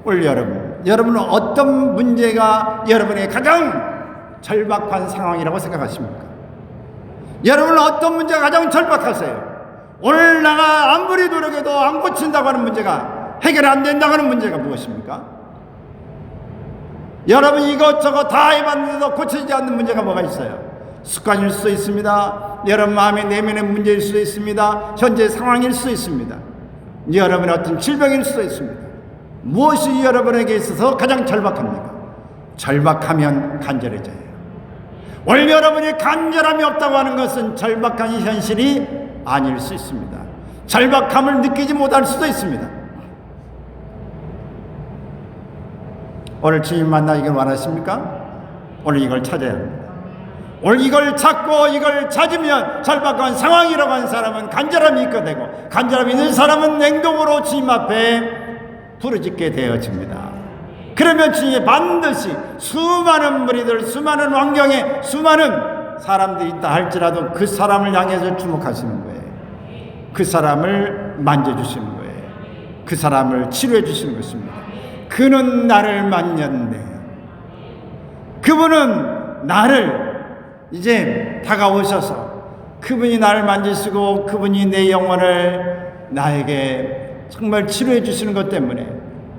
오늘 여러분은 어떤 문제가 여러분의 가장 절박한 상황이라고 생각하십니까? 여러분은 어떤 문제가 가장 절박하세요? 오늘 내가 아무리 노력해도 안 고친다고 하는 문제가, 해결 안 된다고 하는 문제가 무엇입니까? 여러분 이것저것 다 해봤는데도 고치지 않는 문제가 뭐가 있어요? 습관일 수도 있습니다. 여러분 마음의 내면의 문제일 수도 있습니다. 현재 상황일 수도 있습니다. 여러분의 어떤 질병일 수도 있습니다. 무엇이 여러분에게 있어서 가장 절박합니까? 절박하면 간절해져요. 오늘 여러분이 간절함이 없다고 하는 것은 절박한 현실이 아닐 수 있습니다. 절박함을 느끼지 못할 수도 있습니다. 오늘 주님 만나기를 원하십니까? 오늘 이걸 찾아야 합니다. 오늘 이걸 찾고 이걸 찾으면 절박한 상황이라고 하는 사람은 간절함이 있게 되고, 간절함이 있는 사람은 행동으로 주님 앞에 부르짖게 되어집니다. 그러면 주님이 반드시 수많은 무리들, 수많은 환경에 수많은 사람들이 있다 할지라도 그 사람을 향해서 주목하시는 거예요. 그 사람을 만져주시는 거예요. 그 사람을 치료해 주시는 것입니다. 그는 나를 만졌네. 그분은 나를 이제 다가오셔서 그분이 나를 만지시고 그분이 내 영혼을 나에게 정말 치료해 주시는 것 때문에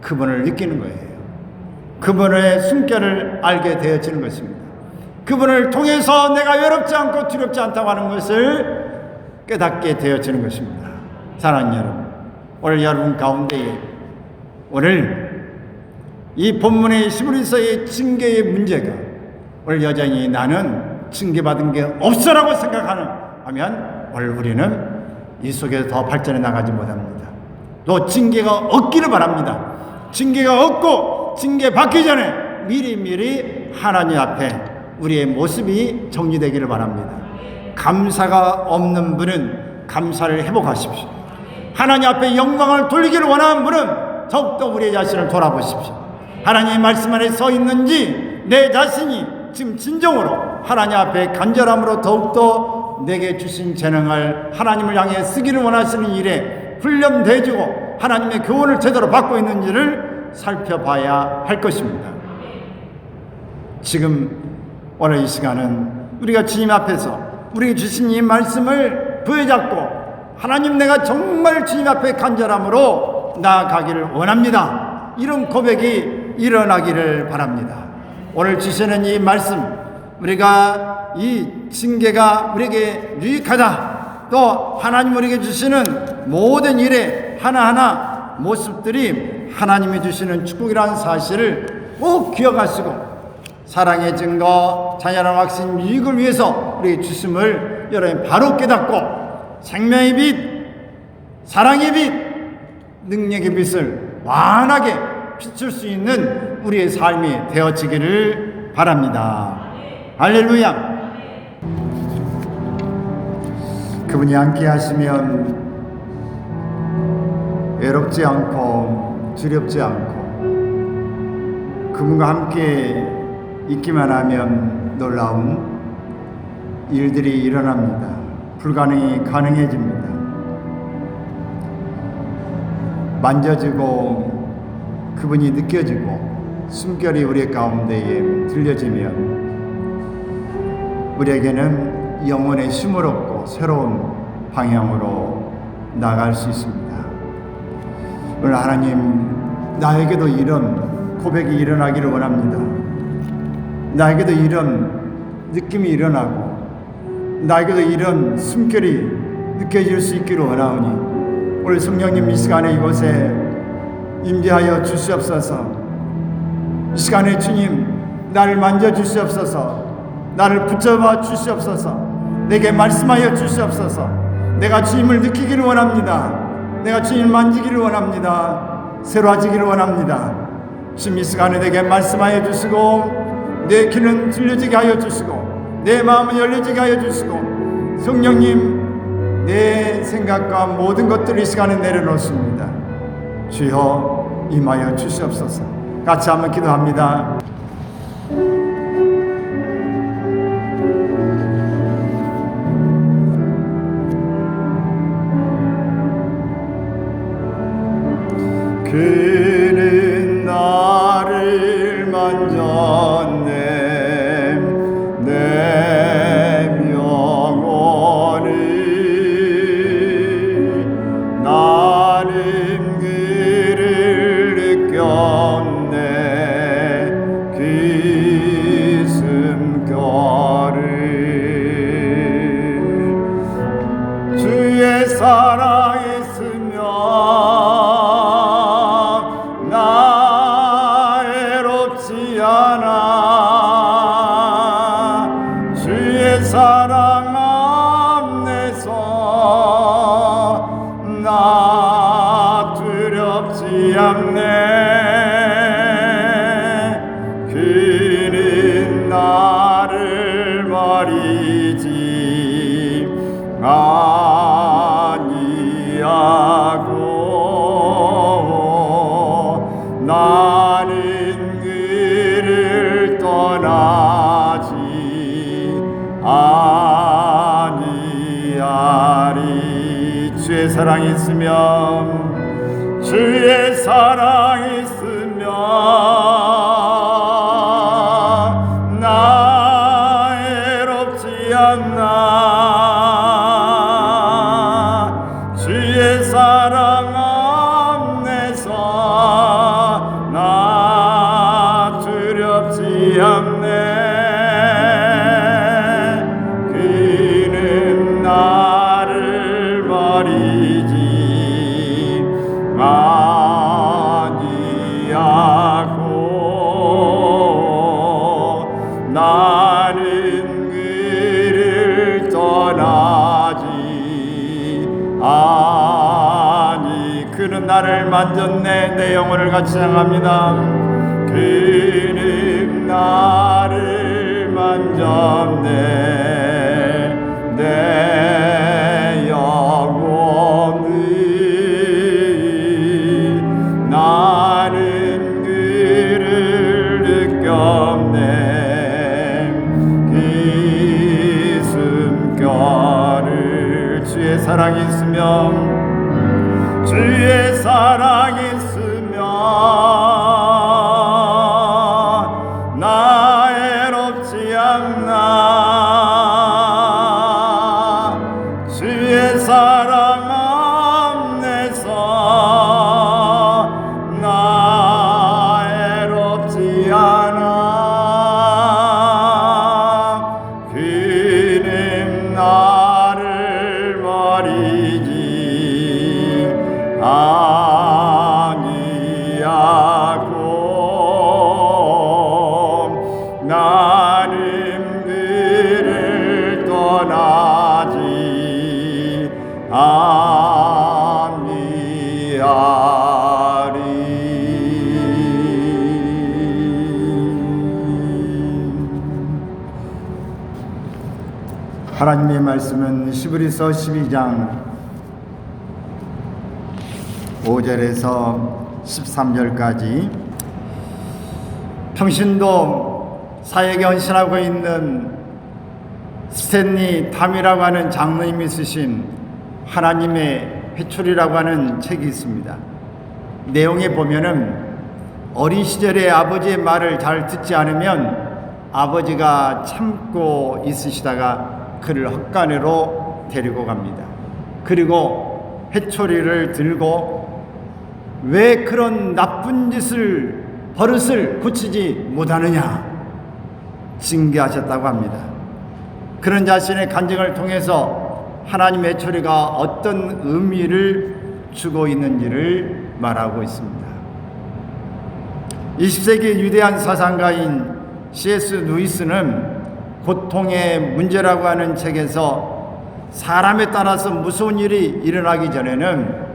그분을 느끼는 거예요. 그분의 숨결을 알게 되어지는 것입니다. 그분을 통해서 내가 외롭지 않고 두렵지 않다고 하는 것을 깨닫게 되어지는 것입니다. 사랑하는 여러분, 오늘 여러분 가운데에 오늘 이 본문의 히브리서의 징계의 문제가 오늘 여전히 나는 징계받은 게 없어라고 생각하는 하면 오늘 우리는 이 속에서 더 발전해 나가지 못합니다. 또 징계가 없기를 바랍니다. 징계가 없고 징계 받기 전에 미리미리 하나님 앞에 우리의 모습이 정리되기를 바랍니다. 감사가 없는 분은 감사를 회복하십시오. 하나님 앞에 영광을 돌리기를 원하는 분은 더욱더 우리의 자신을 돌아보십시오. 하나님의 말씀 안에 서 있는지 내 자신이 지금 진정으로 하나님 앞에 간절함으로 더욱더 내게 주신 재능을 하나님을 향해 쓰기를 원하시는 일에 훈련되어지고 하나님의 교훈을 제대로 받고 있는지를 살펴봐야 할 것입니다. 지금 오늘 이 시간은 우리가 주님 앞에서 우리에게 주신 이 말씀을 부여잡고 하나님 내가 정말 주님 앞에 간절함으로 나아가기를 원합니다. 이런 고백이 일어나기를 바랍니다. 오늘 주시는 이 말씀, 우리가 이 징계가 우리에게 유익하다, 또 하나님 우리에게 주시는 모든 일의 하나하나 모습들이 하나님이 주시는 축복이라는 사실을 꼭 기억하시고 사랑의 증거, 자녀란 확신, 유익을 위해서 우리에게 주심을 여러분 바로 깨닫고 생명의 빛, 사랑의 빛, 능력의 빛을 완하게 비출 수 있는 우리의 삶이 되어지기를 바랍니다. 할렐루야. 그분이 함께 하시면 외롭지 않고 두렵지 않고 그분과 함께 있기만 하면 놀라운 일들이 일어납니다. 불가능이 가능해집니다. 만져지고 그분이 느껴지고 숨결이 우리 가운데에 들려지면 우리에게는 영혼의 쉼을 얻고 새로운 방향으로 나갈 수 있습니다. 오늘 하나님, 나에게도 이런 고백이 일어나기를 원합니다. 나에게도 이런 느낌이 일어나고 나에게도 이런 숨결이 느껴질 수 있기를 원하오니 오늘 성령님 이 시간에 이곳에 임재하여 주시옵소서. 이 시간에 주님 나를 만져주시옵소서. 나를 붙잡아 주시옵소서. 내게 말씀하여 주시옵소서. 내가 주님을 느끼기를 원합니다. 내가 주님을 만지기를 원합니다. 새로워지기를 원합니다. 주님 이 시간에 내게 말씀하여 주시고 내 귀는 들려지게 하여 주시고 내 마음은 열려지게 하여 주시고 성령님 내 생각과 모든 것들을 이 시간에 내려놓습니다. 주여 임하여 주시옵소서. 같이 한번 기도합니다. 그는 나 느꼈네 그 숨결을 주의 사랑 있으면 나 외롭지 않아 주의 사랑 안에서 나 두렵지 않네 그는 나를 버리지 아니하고 나는 그를 떠나지 아니하리 주의 사랑이 있으면 주의 사랑이 있으면 나 외롭지 않나 주의 사랑 안에서 나 두렵지 않네 그는 나를 버리지 아니하고 나는 그를 떠나지 아니 그는 나를 만졌네 내 영혼을 같이 향합니다 그는 나를 만졌네 내 영혼을 나는 그를 느꼈네 그 숨결을 주의 사랑이 있으면 주의 사랑이 있으면 나 외롭지 않나 주의 사랑 안에서 나 외롭지 않아 그는 나를 버리지 아니하고 나는 그를 떠나지 아니하리 하나님의 말씀은 히브리서 12장 5절에서 13절까지 평신도 사역에 헌신하고 있는 스탠리 탐이라고 하는 장로님이 쓰신 하나님의 회초리라고 하는 책이 있습니다. 내용에 보면은 어린 시절에 아버지의 말을 잘 듣지 않으면 아버지가 참고 있으시다가 그를 헛간으로 데리고 갑니다. 그리고 회초리를 들고 왜 그런 나쁜 짓을 버릇을 고치지 못하느냐 징계하셨다고 합니다. 그런 자신의 간증을 통해서 하나님의 회초리가 어떤 의미를 주고 있는지를 말하고 있습니다. 20세기 위대한 사상가인 C.S. 루이스는 고통의 문제라고 하는 책에서 사람에 따라서 무서운 일이 일어나기 전에는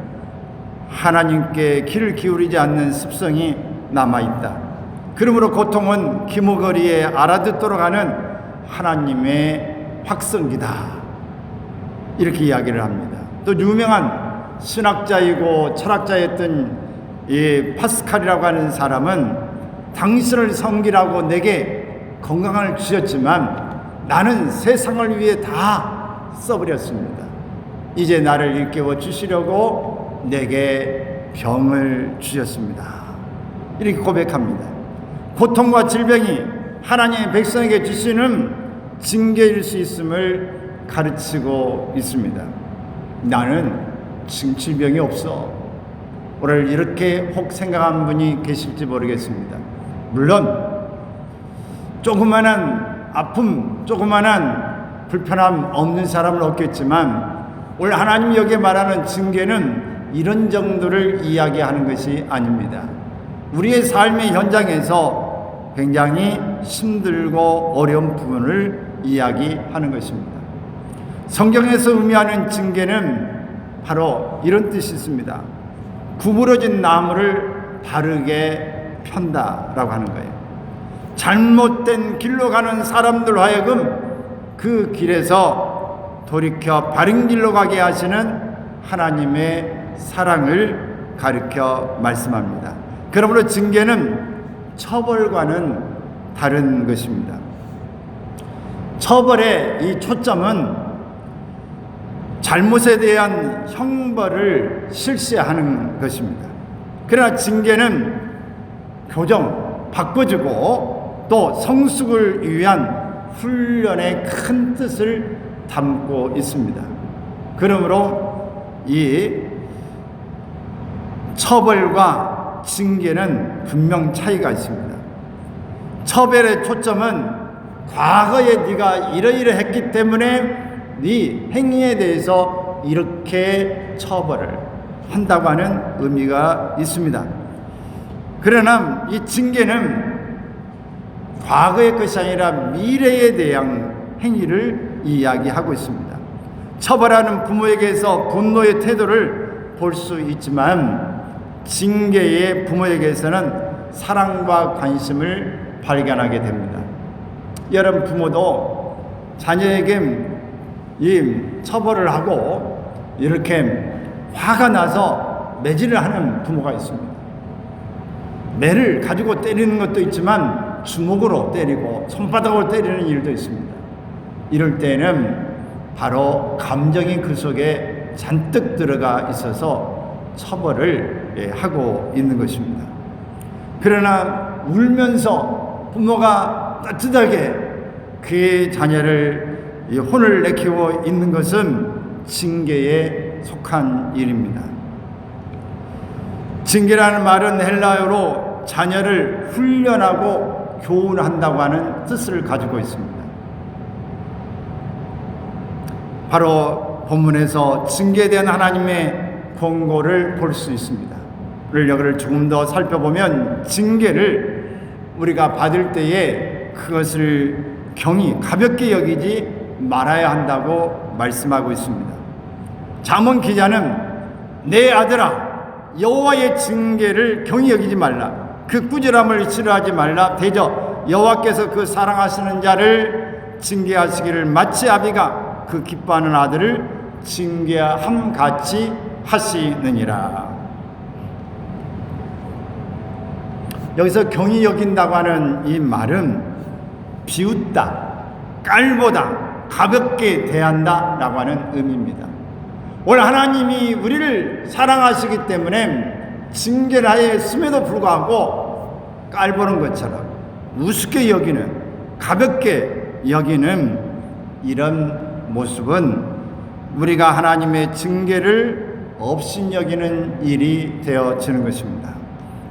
하나님께 귀를 기울이지 않는 습성이 남아있다. 그러므로 고통은 기모거리에 알아듣도록 하는 하나님의 확성기다. 이렇게 이야기를 합니다. 또 유명한 신학자이고 철학자였던 이 파스칼이라고 하는 사람은 당신을 섬기라고 내게 건강을 주셨지만 나는 세상을 위해 다 써버렸습니다. 이제 나를 일깨워 주시려고 내게 병을 주셨습니다. 이렇게 고백합니다. 고통과 질병이 하나님의 백성에게 주시는 징계일 수 있음을 가르치고 있습니다. 나는 질병이 없어. 오늘 이렇게 혹 생각한 분이 계실지 모르겠습니다. 물론 조그마한 아픔, 조그마한 불편함 없는 사람은 없겠지만 오늘 하나님이 여기에 말하는 징계는 이런 정도를 이야기하는 것이 아닙니다. 우리의 삶의 현장에서 굉장히 힘들고 어려운 부분을 이야기하는 것입니다. 성경에서 의미하는 징계는 바로 이런 뜻이 있습니다. 구부러진 나무를 바르게 편다라고 하는 거예요. 잘못된 길로 가는 사람들 하여금 그 길에서 돌이켜 바른 길로 가게 하시는 하나님의 사랑을 가르쳐 말씀합니다. 그러므로 징계는 처벌과는 다른 것입니다. 처벌의 이 초점은 잘못에 대한 형벌을 실시하는 것입니다. 그러나 징계는 교정, 바꿔주고 또 성숙을 위한 훈련의 큰 뜻을 담고 있습니다. 그러므로 이 처벌과 징계는 분명 차이가 있습니다. 처벌의 초점은 과거에 네가 이러이러했기 때문에 네 행위에 대해서 이렇게 처벌을 한다고 하는 의미가 있습니다. 그러나 이 징계는 과거의 것이 아니라 미래에 대한 행위를 이야기하고 있습니다. 처벌하는 부모에게서 분노의 태도를 볼 수 있지만 징계의 부모에게서는 사랑과 관심을 발견하게 됩니다. 여러분 부모도 자녀에게 이 처벌을 하고 이렇게 화가 나서 매질을 하는 부모가 있습니다. 매를 가지고 때리는 것도 있지만 주먹으로 때리고 손바닥으로 때리는 일도 있습니다. 이럴 때는 바로 감정이 그 속에 잔뜩 들어가 있어서 처벌을 하고 있는 것입니다. 그러나 울면서 부모가 따뜻하게 그의 자녀를 혼을 내키고 있는 것은 징계에 속한 일입니다. 징계라는 말은 헬라어로 자녀를 훈련하고 교훈한다고 하는 뜻을 가지고 있습니다. 바로 본문에서 징계에 대한 하나님의 권고를 볼 수 있습니다. 오늘 여기를 조금 더 살펴보면 징계를 우리가 받을 때에 그것을 경히 가볍게 여기지 말아야 한다고 말씀하고 있습니다. 잠언 기자는 내 아들아 여호와의 징계를 경히 여기지 말라. 그 꾸지람을 싫어하지 말라. 대저 여호와께서 그 사랑하시는 자를 징계하시기를 마치 아비가 그 기뻐하는 아들을 징계함 같이 하시느니라. 여기서 경히 여긴다고 하는 이 말은 비웃다, 깔보다, 가볍게 대한다 라고 하는 의미입니다. 오늘 하나님이 우리를 사랑하시기 때문에 징계를 하였음에도 불구하고 깔보는 것처럼 우습게 여기는, 가볍게 여기는 이런 모습은 우리가 하나님의 징계를 업신여기는 일이 되어지는 것입니다.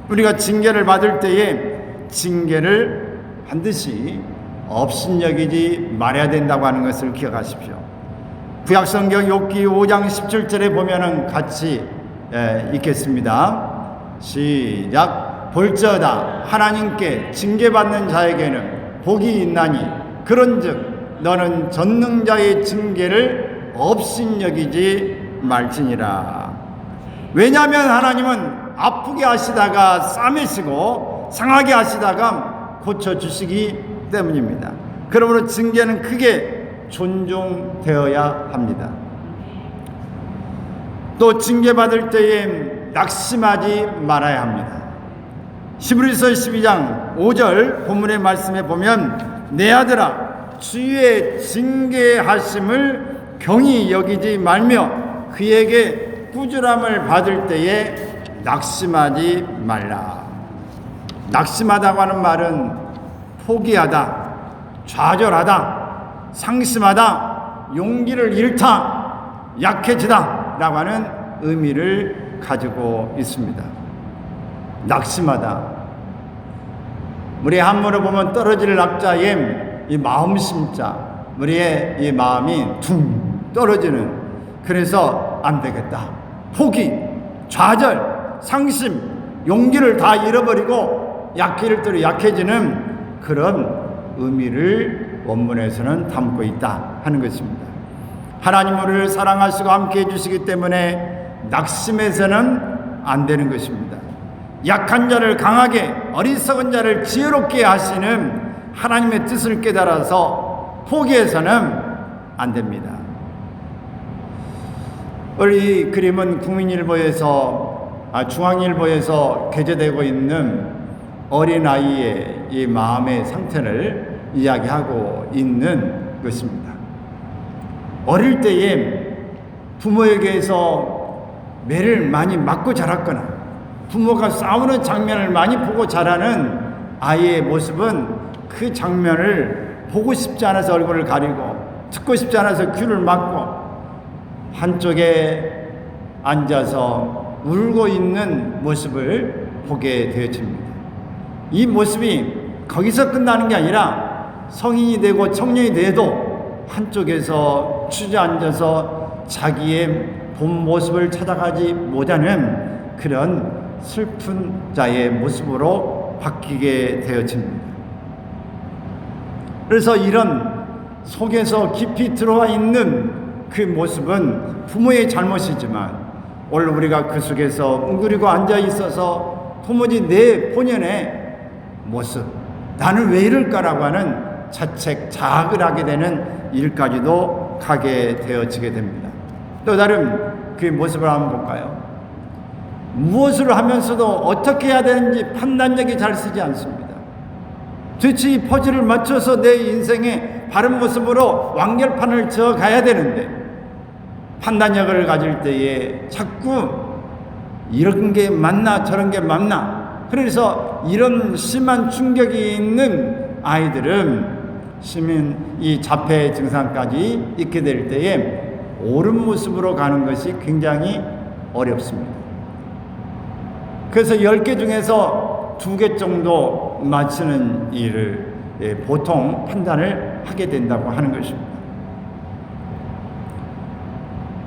우리가 징계를 받을 때에 징계를 반드시 업신여기지 말아야 된다고 하는 것을 기억하십시오. 구약성경 욥기 5장 17절에 보면은 같이 읽겠습니다. 시작. 볼지어다 하나님께 징계받는 자에게는 복이 있나니 그런즉 너는 전능자의 징계를 업신여기지 말지니라. 왜냐하면 하나님은 아프게 하시다가 싸매시고 상하게 하시다가 고쳐주시기 때문입니다. 그러므로 징계는 크게 존중되어야 합니다. 또 징계받을 때에 낙심하지 말아야 합니다. 히브리서 12장 5절 본문의 말씀에 보면 내 아들아 주의 징계하심을 경히 여기지 말며 그에게 꾸지람을 받을 때에 낙심하지 말라. 낙심하다고 하는 말은 포기하다, 좌절하다, 상심하다, 용기를 잃다, 약해지다 라고 하는 의미를 가지고 있습니다. 낙심하다. 우리 한문을 보면 떨어질 낙자에 이 마음 심자, 우리의 이 마음이 둥 떨어지는, 그래서 안 되겠다, 포기, 좌절, 상심, 용기를 다 잃어버리고 약해질 대로 약해지는 그런 의미를 원문에서는 담고 있다 하는 것입니다. 하나님 우리를 사랑하시고 함께 해주시기 때문에 낙심해서는 안 되는 것입니다. 약한 자를 강하게, 어리석은 자를 지혜롭게 하시는 하나님의 뜻을 깨달아서 포기해서는 안 됩니다. 이 그림은 중앙일보에서 게재되고 있는 어린아이의 이 마음의 상태를 이야기하고 있는 것입니다. 어릴 때에 부모에게서 매를 많이 맞고 자랐거나 부모가 싸우는 장면을 많이 보고 자라는 아이의 모습은 그 장면을 보고 싶지 않아서 얼굴을 가리고 듣고 싶지 않아서 귀를 막고 한쪽에 앉아서 울고 있는 모습을 보게 되어집니다. 이 모습이 거기서 끝나는 게 아니라 성인이 되고 청년이 돼도 한쪽에서 주저앉아서 자기의 본 모습을 찾아가지 못하는 그런 슬픈 자의 모습으로 바뀌게 되어집니다. 그래서 이런 속에서 깊이 들어와 있는 그 모습은 부모의 잘못이지만 오늘 우리가 그 속에서 웅그리고 앉아 있어서 도무지 내 본연의 모습, 나는 왜 이럴까라고 하는 자책, 자학을 하게 되는 일까지도 가게 되어지게 됩니다. 또 다른 그 모습을 한번 볼까요? 무엇을 하면서도 어떻게 해야 되는지 판단력이 잘 쓰지 않습니다. 도대체 이 퍼즐을 맞춰서 내 인생의 바른 모습으로 완결판을 저 가야 되는데 판단력을 가질 때에 자꾸 이런 게 맞나 저런 게 맞나, 그래서 이런 심한 충격이 있는 아이들은 이 자폐 증상까지 있게 될 때에 옳은 모습으로 가는 것이 굉장히 어렵습니다. 그래서 10개 중에서 2개 정도 맞추는 일을 보통 판단을 하게 된다고 하는 것입니다.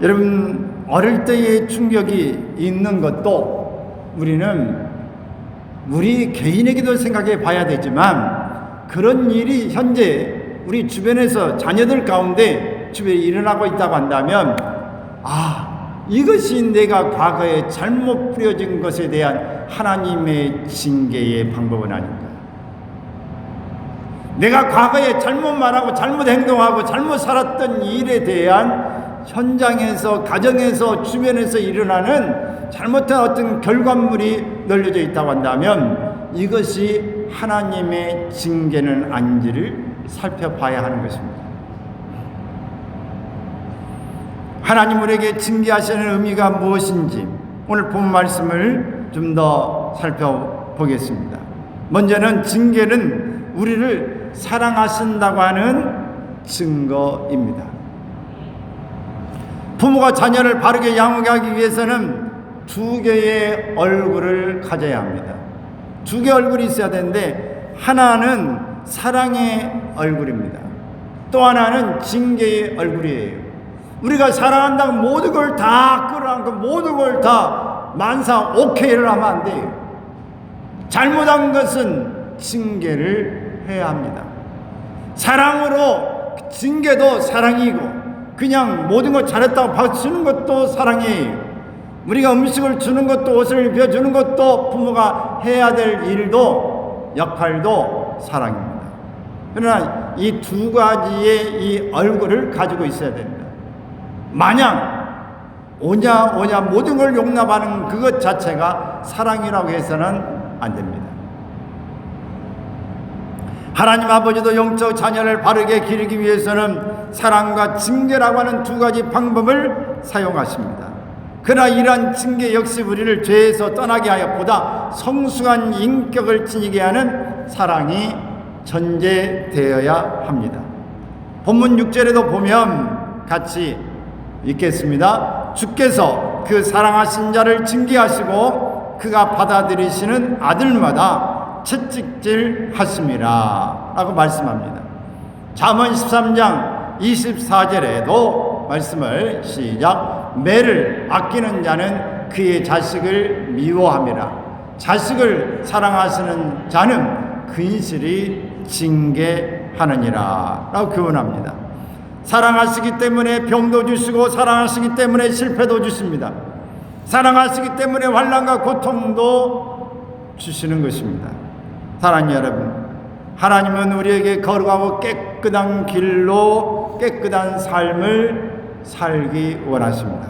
여러분, 어릴 때의 충격이 있는 것도 우리는 우리 개인에게도 생각해 봐야 되지만 그런 일이 현재 우리 주변에서 자녀들 가운데 주변에 일어나고 있다고 한다면 이것이 내가 과거에 잘못 뿌려진 것에 대한 하나님의 징계의 방법은 아닌가. 내가 과거에 잘못 말하고 잘못 행동하고 잘못 살았던 일에 대한 현장에서, 가정에서, 주변에서 일어나는 잘못한 어떤 결과물이 널려져 있다고 한다면 이것이 하나님의 징계는 아닌지를 살펴봐야 하는 것입니다. 하나님 우리에게 징계하시는 의미가 무엇인지 오늘 본 말씀을 좀 더 살펴보겠습니다. 먼저는 징계는 우리를 사랑하신다고 하는 증거입니다. 부모가 자녀를 바르게 양육하기 위해서는 2개의 얼굴을 가져야 합니다. 2개의 얼굴이 있어야 되는데 하나는 사랑의 얼굴입니다. 또 하나는 징계의 얼굴이에요. 우리가 사랑한다고 모든 걸 다 끌어안고 모든 걸 다 만사 오케이를 하면 안 돼요. 잘못한 것은 징계를 해야 합니다. 사랑으로 징계도 사랑이고 그냥 모든 것 잘했다고 박수 주는 것도 사랑이에요. 우리가 음식을 주는 것도 옷을 입혀주는 것도 부모가 해야 될 일도 역할도 사랑입니다. 그러나 이 2가지의 이 얼굴을 가지고 있어야 됩니다. 마냥 오냐 모든 걸 용납하는 그것 자체가 사랑이라고 해서는 안 됩니다. 하나님 아버지도 영적 자녀를 바르게 기르기 위해서는 사랑과 징계라고 하는 2가지 방법을 사용하십니다. 그러나 이러한 징계 역시 우리를 죄에서 떠나게 하여 보다 성숙한 인격을 지니게 하는 사랑이 전제되어야 합니다. 본문 6절에도 보면 같이 읽겠습니다. 주께서 그 사랑하신 자를 징계하시고 그가 받아들이시는 아들마다 채찍질 하심이라 라고 말씀합니다. 잠언 13장 24절에도 말씀을 시작. 매를 아끼는 자는 그의 자식을 미워함이라. 자식을 사랑하시는 자는 근실이 징계하느니라 라고 교훈합니다. 사랑하시기 때문에 병도 주시고 사랑하시기 때문에 실패도 주십니다. 사랑하시기 때문에 환난과 고통도 주시는 것입니다. 사랑하는 여러분, 하나님은 우리에게 거룩하고 깨끗한 길로 깨끗한 삶을 살기 원하십니다.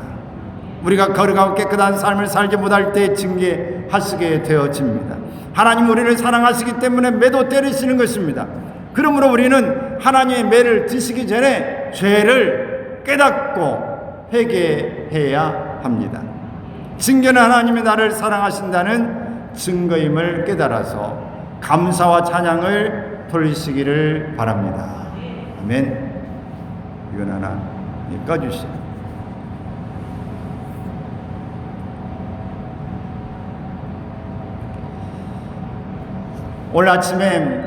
우리가 거룩하고 깨끗한 삶을 살지 못할 때 징계하시게 되어집니다. 하나님 우리를 사랑하시기 때문에 매도 때리시는 것입니다. 그러므로 우리는 하나님의 매를 드시기 전에 죄를 깨닫고 회개해야 합니다. 징계는 하나님이 나를 사랑하신다는 증거임을 깨달아서 감사와 찬양을 돌리시기를 바랍니다. 아멘. 이건 하나 꺼주시죠. 오늘 아침에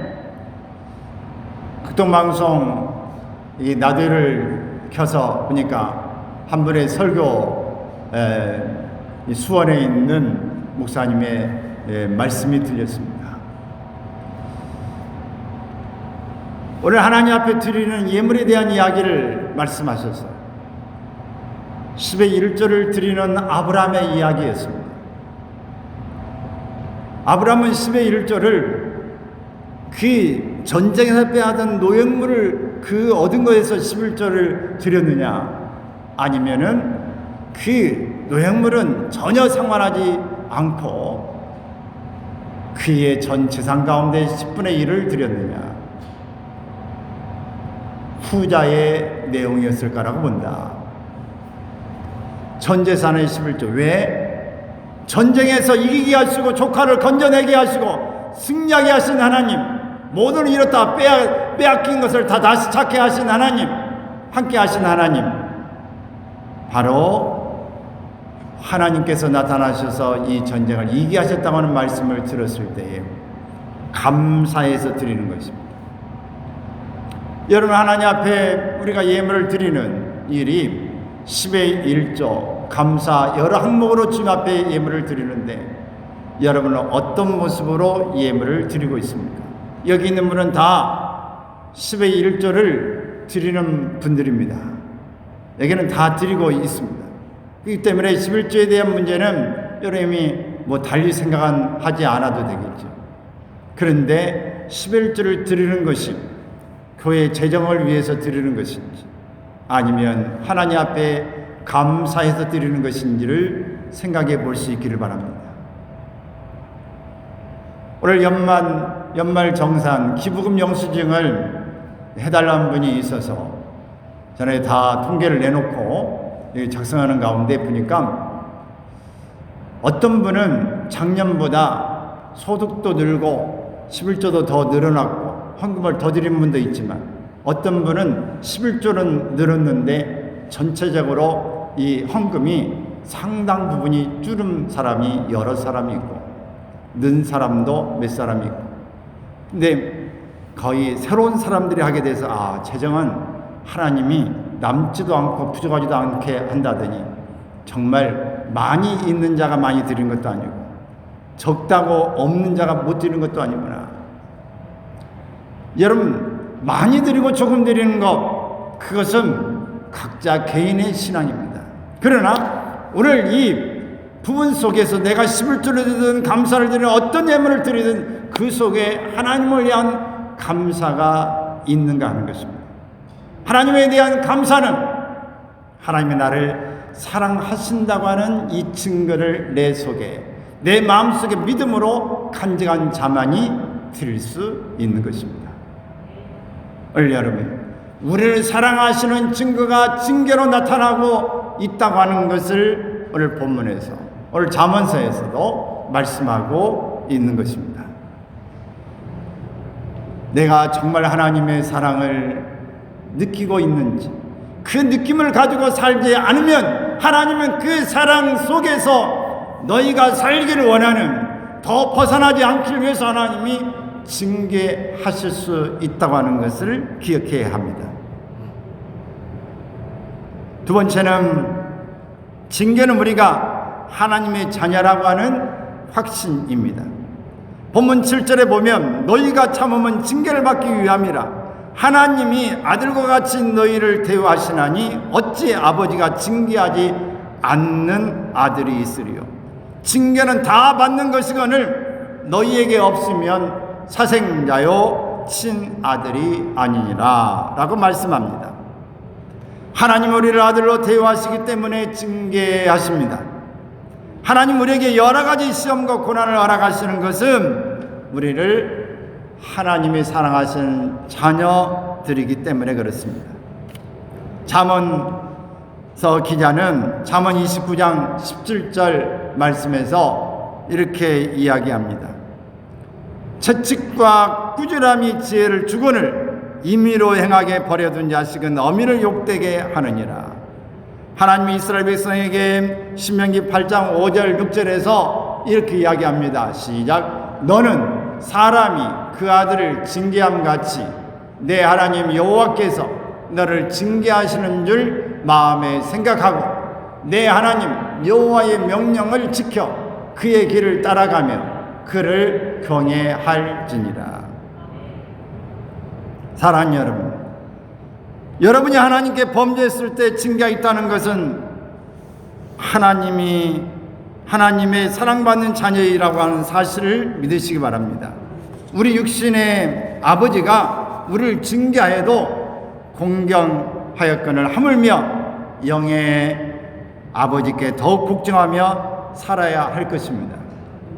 극동방송 이 라디오를 켜서 보니까 한 분의 설교 수원에 있는 목사님의 말씀이 들렸습니다. 오늘 하나님 앞에 드리는 예물에 대한 이야기를 말씀하셨어요. 10의 1조를 드리는 아브라함의 이야기였습니다. 아브라함은 10의 1조를 그 전쟁에서 빼앗은 노획물을 그 얻은 것에서 11조를 드렸느냐, 아니면은 그 노획물은 전혀 상관하지 않고 그의 전 재산 가운데 10분의 1을 드렸느냐, 후자의 내용이었을까라고 본다. 전 재산의 11조. 왜? 전쟁에서 이기게 하시고 조카를 건져내게 하시고 승리하게 하신 하나님, 모든 잃었다 빼앗긴 것을 다 다시 찾게 하신 하나님, 함께 하신 하나님, 바로 하나님께서 나타나셔서 이 전쟁을 이기게 하셨다고 하는 말씀을 들었을 때에 감사해서 드리는 것입니다. 여러분, 하나님 앞에 우리가 예물을 드리는 일이 10의 1조 감사 여러 항목으로 주님 앞에 예물을 드리는데, 여러분은 어떤 모습으로 예물을 드리고 있습니까? 여기 있는 분은 다 10의 1조를 드리는 분들입니다. 여기는 다 드리고 있습니다. 그렇기 때문에 11조에 대한 문제는 여러분이 달리 생각하지 않아도 되겠죠. 그런데 11조를 드리는 것이 교회 재정을 위해서 드리는 것인지, 아니면 하나님 앞에 감사해서 드리는 것인지를 생각해 볼 수 있기를 바랍니다. 오늘 연말 정산 기부금 영수증을 해달라는 분이 있어서 전에 다 통계를 내놓고 작성하는 가운데 보니까 어떤 분은 작년보다 소득도 늘고 11조도 더 늘어났고 헌금을 더 드린 분도 있지만, 어떤 분은 11조는 늘었는데 전체적으로 이 헌금이 상당 부분이 줄은 사람이 여러 사람이 있고 는 사람도 몇 사람이 있고, 근데 거의 새로운 사람들이 하게 돼서 재정은 하나님이 남지도 않고 부족하지도 않게 한다더니 정말 많이 있는 자가 많이 드린 것도 아니고 적다고 없는 자가 못 드리는 것도 아니구나. 여러분, 많이 드리고 조금 드리는 것, 그것은 각자 개인의 신앙입니다. 그러나 오늘 이 부분 속에서 내가 11조를 드리든 감사를 드리든 어떤 예물을 드리든 그 속에 하나님을 위한 감사가 있는가 하는 것입니다. 하나님에 대한 감사는 하나님이 나를 사랑하신다고 하는 이 증거를 내 속에, 내 마음속에 믿음으로 간직한 자만이 드릴 수 있는 것입니다. 오늘 여러분, 우리를 사랑하시는 증거가 징계로 나타나고 있다고 하는 것을 오늘 본문에서, 오늘 잠언서에서도 말씀하고 있는 것입니다. 내가 정말 하나님의 사랑을 느끼고 있는지, 그 느낌을 가지고 살지 않으면 하나님은 그 사랑 속에서 너희가 살기를 원하는, 더 벗어나지 않기를 위해서 하나님이 징계하실 수 있다고 하는 것을 기억해야 합니다. 두 번째는, 징계는 우리가 하나님의 자녀라고 하는 확신입니다. 본문 7절에 보면 너희가 참으면 징계를 받기 위함이라 하나님이 아들과 같이 너희를 대우하시나니 어찌 아버지가 징계하지 않는 아들이 있으리요. 징계는 다 받는 것이거늘 너희에게 없으면 사생자요 친아들이 아니니라 라고 말씀합니다. 하나님 우리를 아들로 대우하시기 때문에 징계하십니다. 하나님 우리에게 여러 가지 시험과 고난을 허락하시는 것은 우리를 하나님이 사랑하시는 자녀들이기 때문에 그렇습니다. 잠언서 기자는 잠언 29장 17절 말씀에서 이렇게 이야기합니다. 채찍과 꾸지람이 지혜를 주거늘 임의로 행하게 버려둔 자식은 어미를 욕되게 하느니라. 하나님이 이스라엘 백성에게 신명기 8장 5절 6절에서 이렇게 이야기합니다. 시작. 너는 사람이 그 아들을 징계함 같이 내 하나님 여호와께서 너를 징계하시는 줄 마음에 생각하고 내 하나님 여호와의 명령을 지켜 그의 길을 따라가며 그를 경외할지니라. 사랑하는 여러분, 여러분이 하나님께 범죄했을 때 징계했다는 것은 하나님의 사랑받는 자녀이라고 하는 사실을 믿으시기 바랍니다. 우리 육신의 아버지가 우리를 징계하여도 공경하였거늘 하물며 영의 아버지께 더욱 복종하며 살아야 할 것입니다.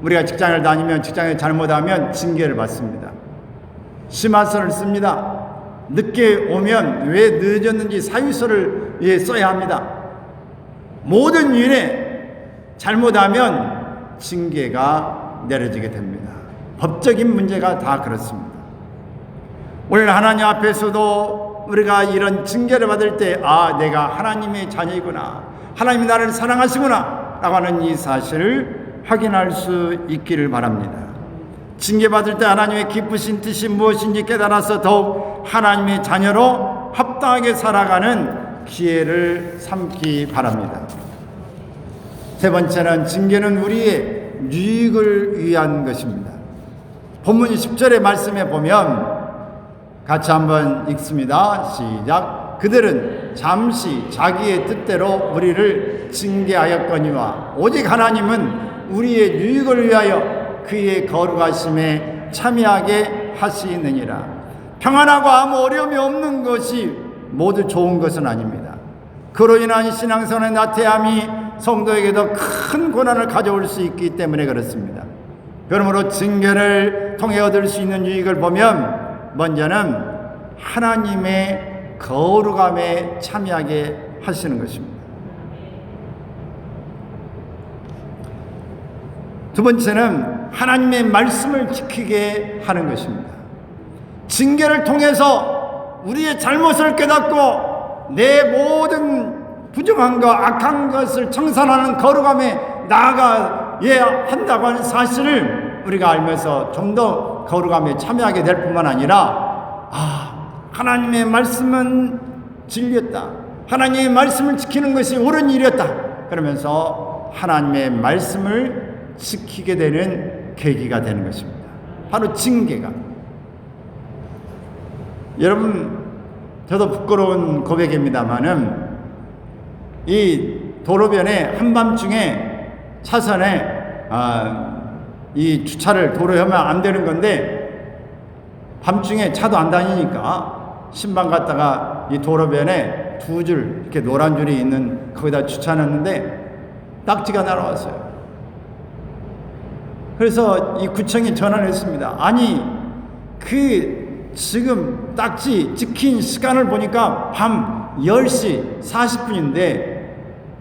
우리가 직장을 다니면 직장에 잘못하면 징계를 받습니다. 심화서를 씁니다. 늦게 오면 왜 늦었는지 사유서를 써야 합니다. 모든 일에 잘못하면 징계가 내려지게 됩니다. 법적인 문제가 다 그렇습니다. 오늘 하나님 앞에서도 우리가 이런 징계를 받을 때 내가 하나님의 자녀이구나, 하나님이 나를 사랑하시구나 라고 하는 이 사실을 확인할 수 있기를 바랍니다. 징계받을 때 하나님의 기쁘신 뜻이 무엇인지 깨달아서 더욱 하나님의 자녀로 합당하게 살아가는 기회를 삼기 바랍니다. 세 번째는, 징계는 우리의 유익을 위한 것입니다. 본문 10절의 말씀에 보면 같이 한번 읽습니다. 시작. 그들은 잠시 자기의 뜻대로 우리를 징계하였거니와 오직 하나님은 우리의 유익을 위하여 그의 거룩하심에 참여하게 하시느니라. 평안하고 아무 어려움이 없는 것이 모두 좋은 것은 아닙니다. 그로 인한 신앙생활의 나태함이 성도에게도 큰 고난을 가져올 수 있기 때문에 그렇습니다. 그러므로 징계를 통해 얻을 수 있는 유익을 보면 먼저는 하나님의 거룩함에 참여하게 하시는 것입니다. 두 번째는 하나님의 말씀을 지키게 하는 것입니다. 징계를 통해서 우리의 잘못을 깨닫고 내 모든 부정함과 악한 것을 청산하는 거룩함에 나아가야 한다고 하는 사실을 우리가 알면서 좀 더 거룩함에 참여하게 될 뿐만 아니라 하나님의 말씀은 진리였다, 하나님의 말씀을 지키는 것이 옳은 일이었다 그러면서 하나님의 말씀을 지키게 되는 계기가 되는 것입니다. 바로 징계가. 여러분, 저도 부끄러운 고백입니다마는 이 도로변에 한밤중에 차선에 이 주차를 도로에 하면 안 되는 건데 밤중에 차도 안 다니니까 신방 갔다가 이 도로변에 두 줄 이렇게 노란 줄이 있는 거기다 주차했는데 딱지가 날아왔어요. 그래서 이 구청에 전화를 했습니다. 아니 지금 딱지 찍힌 시간을 보니까 밤 10시 40분인데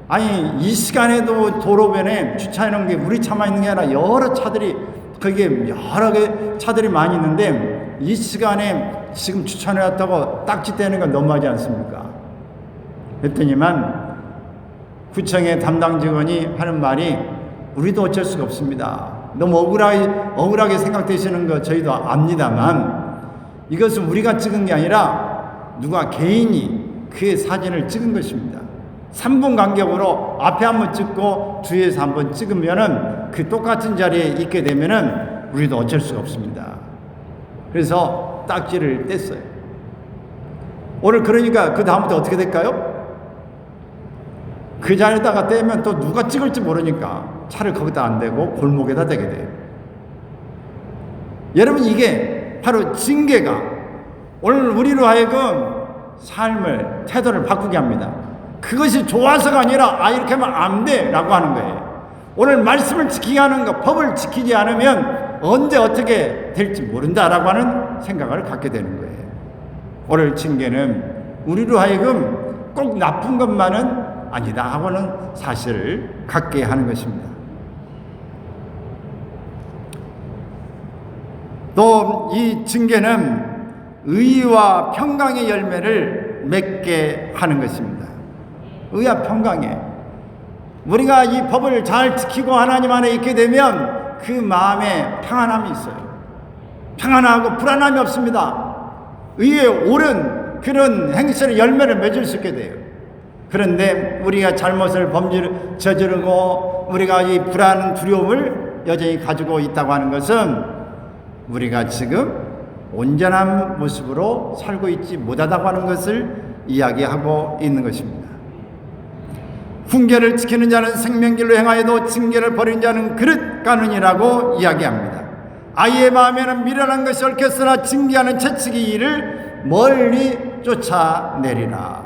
아니 이 시간에도 도로변에 주차해놓은 게 우리 차만 있는 게 아니라 여러 차들이 거기에 여러 개 차들이 많이 있는데 이 시간에 지금 주차해놨다고 딱지 떼는 건 너무하지 않습니까? 했더니만 구청의 담당 직원이 하는 말이 우리도 어쩔 수가 없습니다. 너무 억울하게 생각되시는 거 저희도 압니다만 이것은 우리가 찍은 게 아니라 누가 개인이 그의 사진을 찍은 것입니다. 3분 간격으로 앞에 한번 찍고 뒤에서 한번 찍으면은 그 똑같은 자리에 있게 되면은 우리도 어쩔 수가 없습니다. 그래서 딱지를 뗐어요. 오늘 그러니까 그 다음부터 어떻게 될까요? 그 자리에다가 떼면 또 누가 찍을지 모르니까 차를 거기다 안 대고 골목에다 대게 돼요. 여러분, 이게 바로 징계가 오늘 우리로 하여금 삶을, 태도를 바꾸게 합니다. 그것이 좋아서가 아니라 이렇게 하면 안 돼 라고 하는 거예요. 오늘 말씀을 지키게 하는 거, 법을 지키지 않으면 언제 어떻게 될지 모른다라고 하는 생각을 갖게 되는 거예요. 오늘 징계는 우리로 하여금 꼭 나쁜 것만은 아니다 하고는 사실을 갖게 하는 것입니다. 또 이 징계는 의와 평강의 열매를 맺게 하는 것입니다. 의와 평강에 우리가 이 법을 잘 지키고 하나님 안에 있게 되면 그 마음에 평안함이 있어요. 평안하고 불안함이 없습니다. 의에 옳은 그런 행실의 열매를 맺을 수 있게 돼요. 그런데 우리가 잘못을 저지르고 우리가 이 불안, 두려움을 여전히 가지고 있다고 하는 것은 우리가 지금 온전한 모습으로 살고 있지 못하다고 하는 것을 이야기하고 있는 것입니다. 훈계를 지키는 자는 생명길로 행하여도 징계를 버린 자는 그릇 가느니라고 이야기합니다. 아이의 마음에는 미련한 것이 얽혔으나 징계하는 채찍이 이를 멀리 쫓아내리라.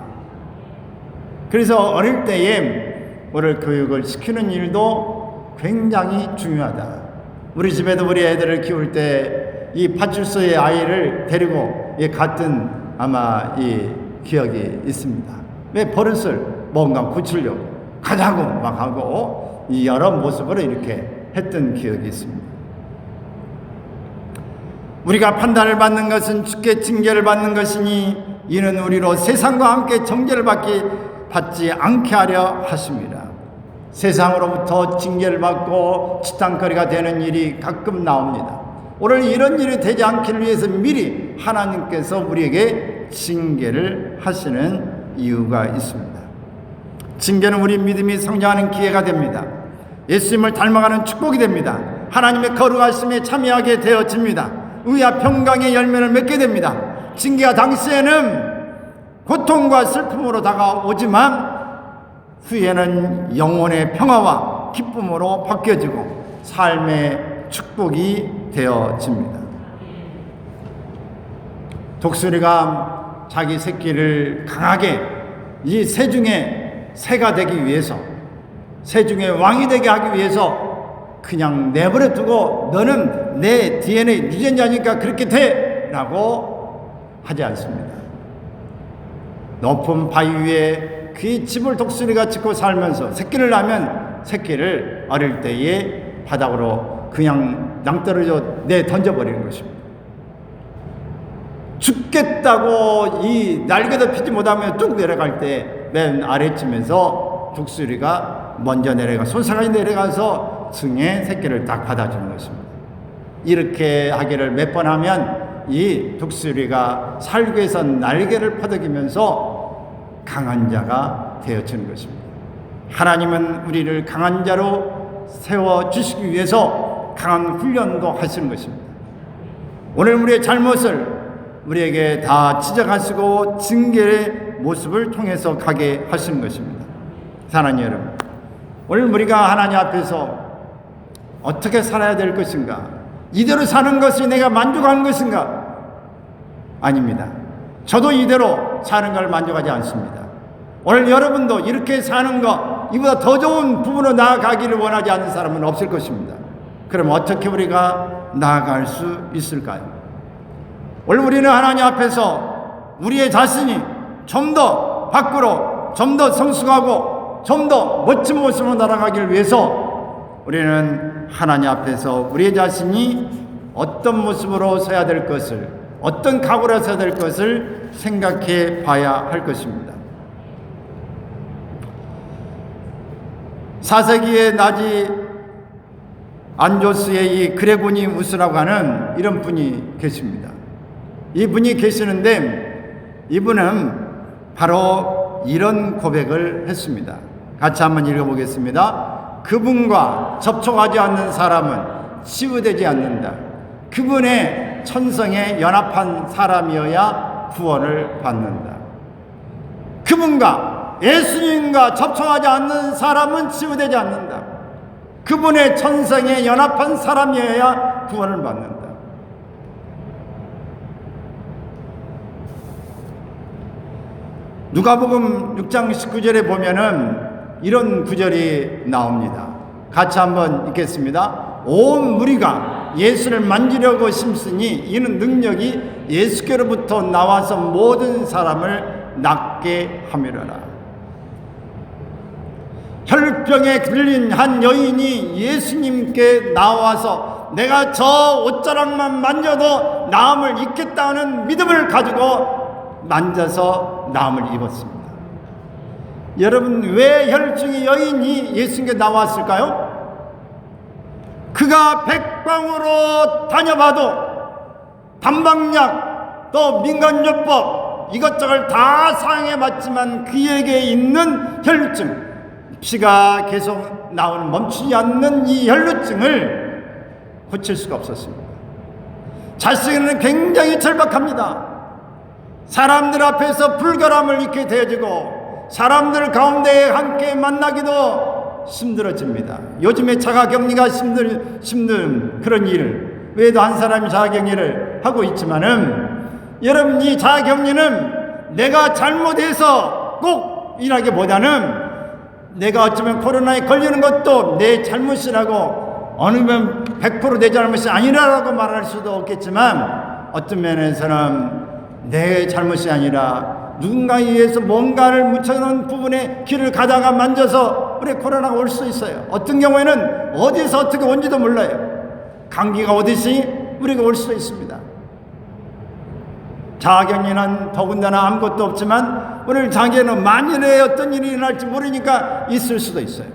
그래서 어릴 때에 오늘 교육을 시키는 일도 굉장히 중요하다. 우리 집에도 우리 애들을 키울 때 이 파출소의 아이를 데리고 갔던 아마 이 기억이 있습니다. 왜 버릇을 뭔가 고치려고 가자고 막 하고 이 여러 모습으로 이렇게 했던 기억이 있습니다. 우리가 판단을 받는 것은 주께 징계를 받는 것이니 이는 우리로 세상과 함께 정죄를 받지 않게 하려 하십니다. 세상으로부터 징계를 받고 지탄거리가 되는 일이 가끔 나옵니다. 오늘 이런 일이 되지 않기를 위해서 미리 하나님께서 우리에게 징계를 하시는 이유가 있습니다. 징계는 우리 믿음이 성장하는 기회가 됩니다. 예수님을 닮아가는 축복이 됩니다. 하나님의 거룩하심에 참여하게 되어집니다. 의와 평강의 열매를 맺게 됩니다. 징계가 당시에는 고통과 슬픔으로 다가오지만 후에는 영혼의 평화와 기쁨으로 바뀌어지고 삶의 축복이 되어집니다. 독수리가 자기 새끼를 강하게 이 새 중에 새가 되기 위해서, 새 중에 왕이 되게 하기 위해서 그냥 내버려 두고 너는 내 DNA 유전자니까 그렇게 돼 라고 하지 않습니다. 높은 바위 위에 그 집을 독수리가 짓고 살면서 새끼를 낳으면 새끼를 어릴 때에 바닥으로 그냥 낭떠러져 던져버리는 것입니다. 죽겠다고 이 날개도 피지 못하면 뚝 내려갈 때 맨 아래쯤에서 독수리가 먼저 손상이 내려가서 등에 새끼를 딱 받아주는 것입니다. 이렇게 하기를 몇 번 하면 이 독수리가 살기 위해서 날개를 퍼덕이면서 강한 자가 되어지는 것입니다. 하나님은 우리를 강한 자로 세워주시기 위해서 강한 훈련도 하시는 것입니다. 오늘 우리의 잘못을 우리에게 다 지적하시고 징계의 모습을 통해서 가게 하시는 것입니다. 사랑하는 여러분, 오늘 우리가 하나님 앞에서 어떻게 살아야 될 것인가? 이대로 사는 것이 내가 만족하는 것인가? 아닙니다. 저도 이대로 사는 걸 만족하지 않습니다. 오늘 여러분도 이렇게 사는 것, 이보다 더 좋은 부분으로 나아가기를 원하지 않는 사람은 없을 것입니다. 그럼 어떻게 우리가 나아갈 수 있을까요? 오늘 우리는 하나님 앞에서 우리의 자신이 좀 더 밖으로, 좀 더 성숙하고 좀 더 멋진 모습으로 나아가기를 위해서 우리는 하나님 앞에서 우리의 자신이 어떤 모습으로 서야 될 것을, 어떤 각오로 서야 될 것을 생각해 봐야 할 것입니다. 4세기에 나지 안조스의 이 그레고니우스라고 하는 이런 분이 계십니다. 이분이 계시는데 이분은 바로 이런 고백을 했습니다. 같이 한번 읽어보겠습니다. 그분과 접촉하지 않는 사람은 치유되지 않는다. 그분의 천성에 연합한 사람이어야 구원을 받는다. 그분과 예수님과 접촉하지 않는 사람은 치유되지 않는다. 그분의 천성에 연합한 사람이어야 구원을 받는다. 누가복음 6장 19절에 보면은 이런 구절이 나옵니다. 같이 한번 읽겠습니다. 온 무리가 예수를 만지려고 심으니 이는 능력이 예수께로부터 나와서 모든 사람을 낫게 함이로라. 혈병에 걸린 한 여인이 예수님께 나와서 내가 저 옷자락만 만져도 나음을 입겠다는 믿음을 가지고 만져서 나음을 입었습니다. 여러분, 왜 혈증의 여인이 예수님께 나왔을까요? 그가 백방으로 다녀봐도 단방약 또 민간요법 이것저것 다 사용해봤지만 그에게 있는 혈증, 피가 계속 나오는 멈추지 않는 이 혈루증을 고칠 수가 없었습니다. 자신은 굉장히 절박합니다. 사람들 앞에서 불결함을 잊게 되어지고 사람들 가운데 함께 만나기도 힘들어집니다. 요즘에 자가격리가 힘든 그런 일 외에도 한 사람이 자가격리를 하고 있지만은 여러분, 이 자가격리는 내가 잘못해서 꼭 일하기보다는 내가 어쩌면 코로나에 걸리는 것도 내 잘못이라고 어느면 100% 내 잘못이 아니라고 말할 수도 없겠지만 어떤 면에서는 내 잘못이 아니라 누군가에 의해서 뭔가를 묻혀놓은 부분에 귀를 가다가 만져서 우리 코로나가 올 수 있어요. 어떤 경우에는 어디서 어떻게 온지도 몰라요. 감기가 오듯이 우리가 올 수 있습니다. 자가격리는 더군다나 아무것도 없지만 오늘 자기는 만일에 어떤 일이 일어날지 모르니까 있을 수도 있어요.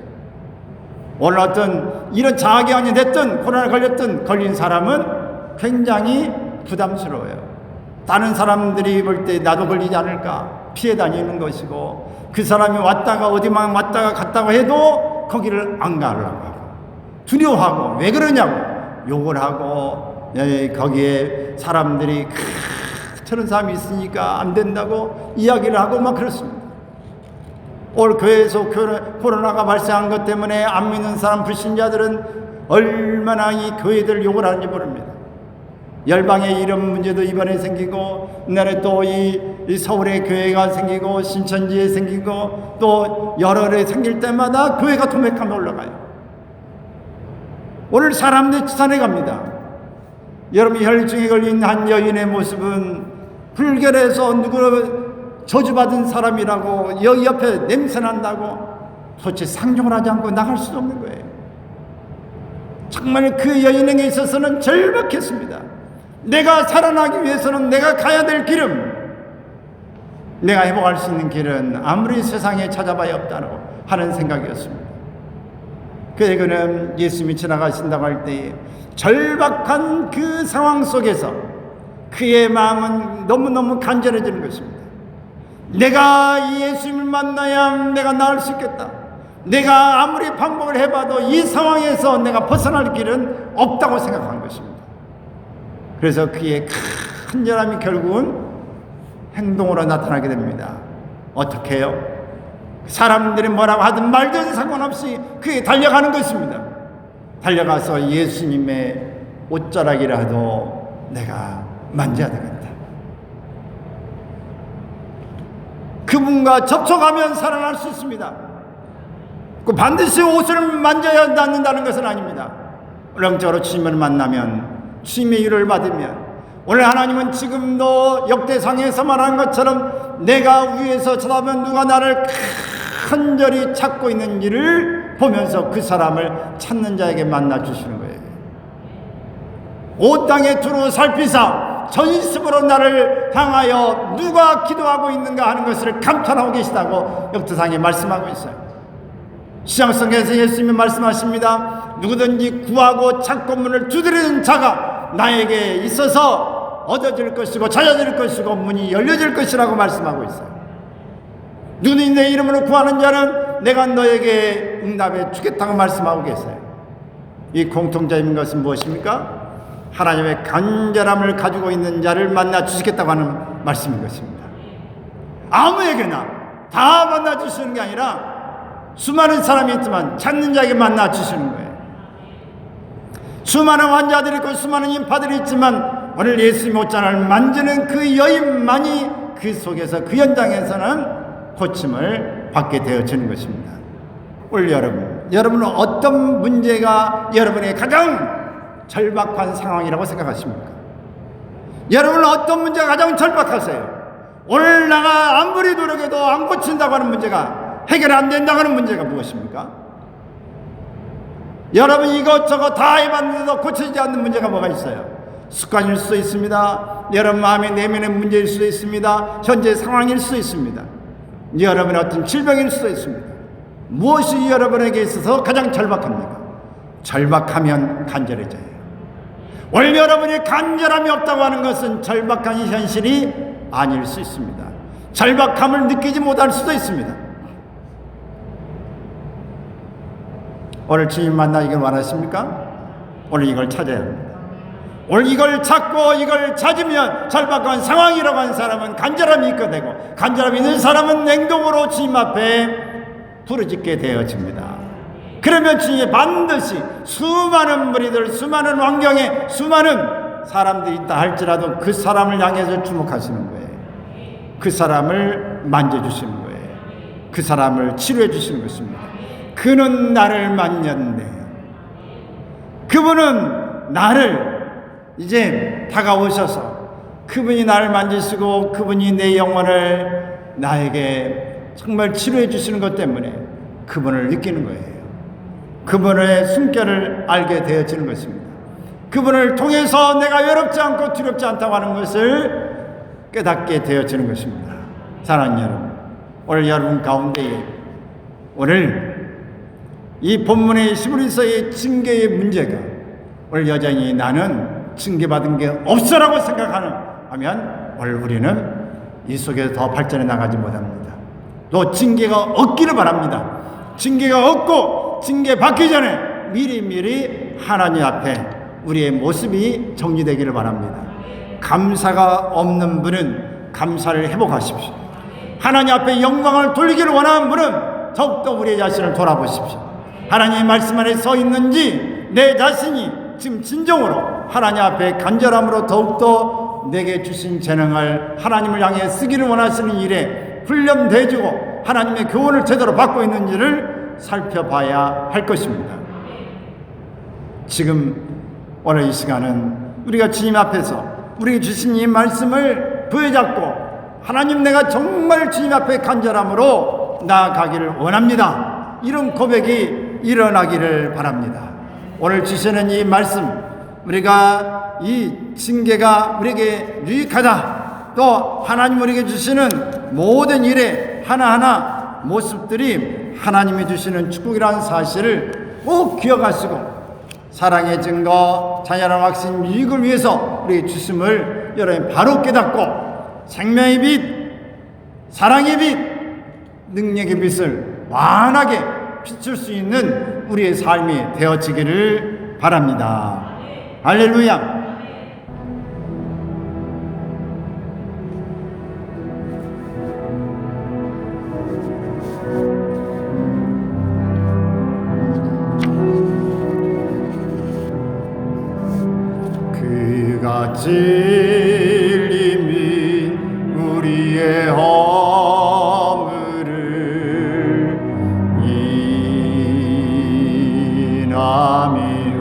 오늘 어떤 이런 자가격리 됐든 코로나 걸린 사람은 굉장히 부담스러워요. 다른 사람들이 볼 때 나도 걸리지 않을까 피해 다니는 것이고 그 사람이 왔다가 어디만 왔다가 갔다고 해도 거기를 안 가려고 하고 두려워하고 왜 그러냐고 욕을 하고 거기에 사람들이 저런 사람이 있으니까 안 된다고 이야기를 하고 막 그렇습니다. 오늘 교회에서 코로나가 발생한 것 때문에 안 믿는 사람 불신자들은 얼마나 이 교회들 욕을 하는지 모릅니다. 열방에 이런 문제도 이번에 생기고 옛날에 또 이 서울에 교회가 생기고 신천지에 생기고 또 여러 데 생길 때마다 교회가 도매감에 올라가요. 오늘 사람들이 치산해 갑니다. 여러분, 혈증에 걸린 한 여인의 모습은 불결해서 누구 저주받은 사람이라고 여기 옆에 냄새난다고 도대체 상종을 하지 않고 나갈 수도 없는 거예요. 정말 그 여인에게 있어서는 절박했습니다. 내가 살아나기 위해서는 내가 가야 될 길은 내가 회복할 수 있는 길은 아무리 세상에 찾아봐야 없다고 하는 생각이었습니다. 그래 그는 예수님이 지나가신다고 할 때에 절박한 그 상황 속에서 그의 마음은 너무너무 간절해지는 것입니다. 내가 이 예수님을 만나야 내가 나을 수 있겠다. 내가 아무리 방법을 해봐도 이 상황에서 내가 벗어날 길은 없다고 생각한 것입니다. 그래서 그의 간절함이 결국은 행동으로 나타나게 됩니다. 어떻게 해요? 사람들이 뭐라고 하든 말든 상관없이 그에 달려가는 것입니다. 달려가서 예수님의 옷자락이라도 내가 만져야 되겠다. 그분과 접촉하면 살아날 수 있습니다. 그 반드시 옷을 만져야 낫는다는 것은 아닙니다. 영적으로 주님을 만나면 주님의 일을 받으면 오늘 하나님은 지금도 역대상에서 말한 것처럼 내가 위에서 쳐다보면 누가 나를 간절히 찾고 있는 일을 보면서 그 사람을 찾는 자에게 만나 주시는 거예요. 온 땅에 두루 살피사 전심으로 나를 향하여 누가 기도하고 있는가 하는 것을 감탄하고 계시다고 역대상에 말씀하고 있어요. 시장성경에서 예수님이 말씀하십니다. 누구든지 구하고 찾고 문을 두드리는 자가 나에게 있어서 얻어질 것이고 찾아질 것이고 문이 열려질 것이라고 말씀하고 있어요. 누구든지 내 이름으로 구하는 자는 내가 너에게 응답해 주겠다고 말씀하고 계세요. 이 공통점인 것은 무엇입니까? 하나님의 간절함을 가지고 있는 자를 만나 주시겠다고 하는 말씀인 것입니다. 아무에게나 다 만나 주시는 게 아니라 수많은 사람이 있지만 찾는 자에게 만나 주시는 거예요. 수많은 환자들이 있고 수많은 인파들이 있지만 오늘 예수님 옷장을 만지는 그 여인만이 그 속에서 그 현장에서는 고침을 받게 되어지는 것입니다. 오늘 여러분은 어떤 문제가 여러분의 가장 절박한 상황이라고 생각하십니까? 여러분은 어떤 문제가 가장 절박하세요? 오늘 내가 아무리 노력해도 안 고친다고 하는 문제가, 해결 안 된다고 하는 문제가 무엇입니까? 여러분 이것저것 다 해봤는데도 고쳐지지 않는 문제가 뭐가 있어요? 습관일 수도 있습니다. 여러분 마음의 내면의 문제일 수도 있습니다. 현재 상황일 수도 있습니다. 여러분의 어떤 질병일 수도 있습니다. 무엇이 여러분에게 있어서 가장 절박합니까? 절박하면 간절해져요. 오늘 여러분이 간절함이 없다고 하는 것은 절박한 현실이 아닐 수 있습니다. 절박함을 느끼지 못할 수도 있습니다. 오늘 주님 만나기를 원하십니까? 오늘 이걸 찾아야 합니다. 오늘 이걸 찾고 이걸 찾으면 절박한 상황이라고 하는 사람은 간절함이 있게 되고, 간절함이 있는 사람은 행동으로 주님 앞에 부르짖게 되어집니다. 그러면 주님이 반드시 수많은 무리들, 수많은 환경에 수많은 사람들이 있다 할지라도 그 사람을 향해서 주목하시는 거예요. 그 사람을 만져주시는 거예요. 그 사람을 치료해 주시는 것입니다. 그는 나를 만졌네. 그분은 나를 이제 다가오셔서 그분이 나를 만지시고 그분이 내 영혼을 나에게 정말 치료해 주시는 것 때문에 그분을 느끼는 거예요. 그분의 숨결을 알게 되어지는 것입니다. 그분을 통해서 내가 외롭지 않고 두렵지 않다고 하는 것을 깨닫게 되어지는 것입니다. 사랑하는 여러분, 오늘 여러분 가운데에 오늘 이 본문의 히브리서의 징계의 문제가 오늘 여전히 나는 징계받은 게 없어라고 생각하면 오늘 우리는 이 속에서 더 발전해 나가지 못합니다. 또 징계가 없기를 바랍니다. 징계가 없고 징계받기 전에 미리미리 하나님 앞에 우리의 모습이 정리되기를 바랍니다. 감사가 없는 분은 감사를 회복하십시오. 하나님 앞에 영광을 돌리기를 원하는 분은 더욱더 우리의 자신을 돌아보십시오. 하나님의 말씀 안에 서 있는지 내 자신이 지금 진정으로 하나님 앞에 간절함으로 더욱더 내게 주신 재능을 하나님을 향해 쓰기를 원하시는 일에 훈련되어지고 하나님의 교훈을 제대로 받고 있는지를 살펴봐야 할 것입니다. 지금 오늘 이 시간은 우리가 주님 앞에서 우리에게 주신 이 말씀을 부여잡고 하나님, 내가 정말 주님 앞에 간절함으로 나아가기를 원합니다. 이런 고백이 일어나기를 바랍니다. 오늘 주시는 이 말씀, 우리가 이 징계가 우리에게 유익하다, 또 하나님 우리에게 주시는 모든 일의 하나하나 모습들이 하나님이 주시는 축복이라는 사실을 꼭 기억하시고 사랑의 증거, 자녀의 확신, 유익을 위해서 우리에게 주심을 여러분 바로 깨닫고 생명의 빛, 사랑의 빛, 능력의 빛을 환하게 비출 수 있는 우리의 삶이 되어지기를 바랍니다. 할렐루야. 그가 찔림이 우리의 허물을 인함이요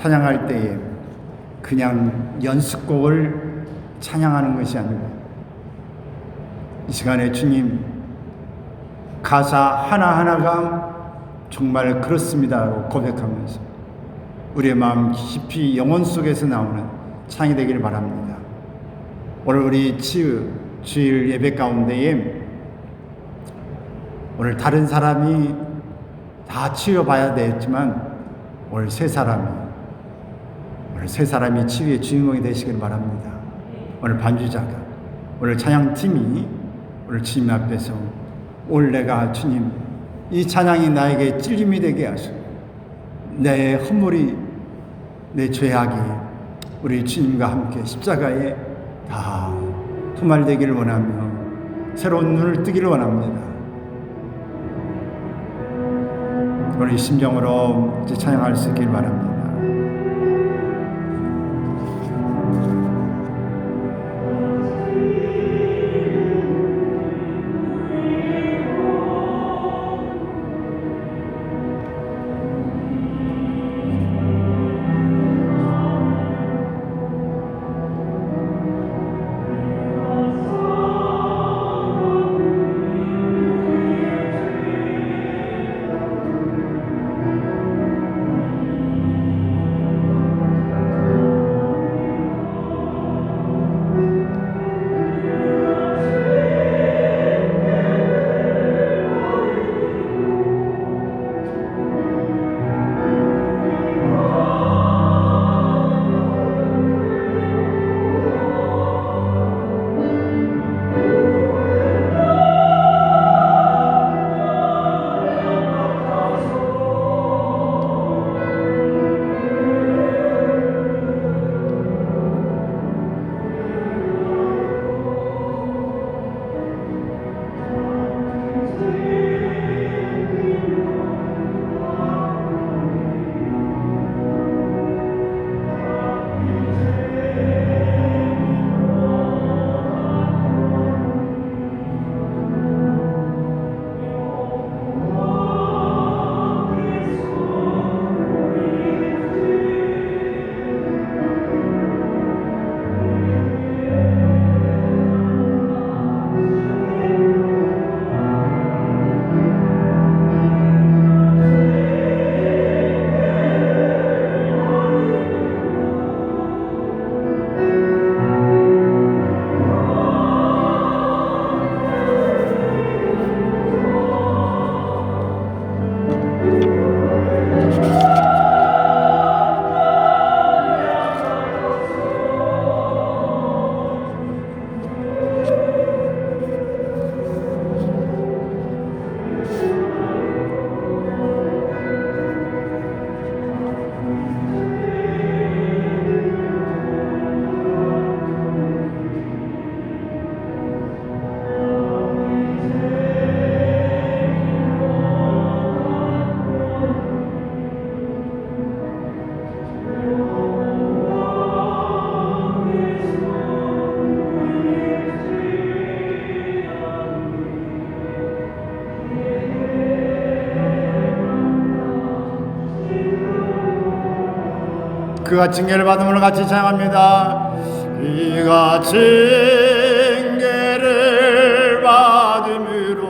찬양할 때에 그냥 연습곡을 찬양하는 것이 아니고 이 시간에 주님 가사 하나하나가 정말 그렇습니다라고 고백하면서 우리의 마음 깊이 영혼 속에서 나오는 찬양이 되기를 바랍니다. 오늘 우리 주일 예배 가운데에 오늘 다른 사람이 다 치유봐야 되겠지만 오늘 세 사람이 치유의 주인공이 되시길 바랍니다. 오늘 반주자가, 오늘 찬양팀이 오늘 주님 앞에서 오늘 내가 주님 이 찬양이 나에게 찔림이 되게 하시고 내 허물이 내 죄악이 우리 주님과 함께 십자가에 다 도말되기를 원하며 새로운 눈을 뜨기를 원합니다. 우리 심정으로 이제 찬양할 수 있길 바랍니다. 그가 징계를 받음으로 같이 찬양합니다. 그가 징계를 받음으로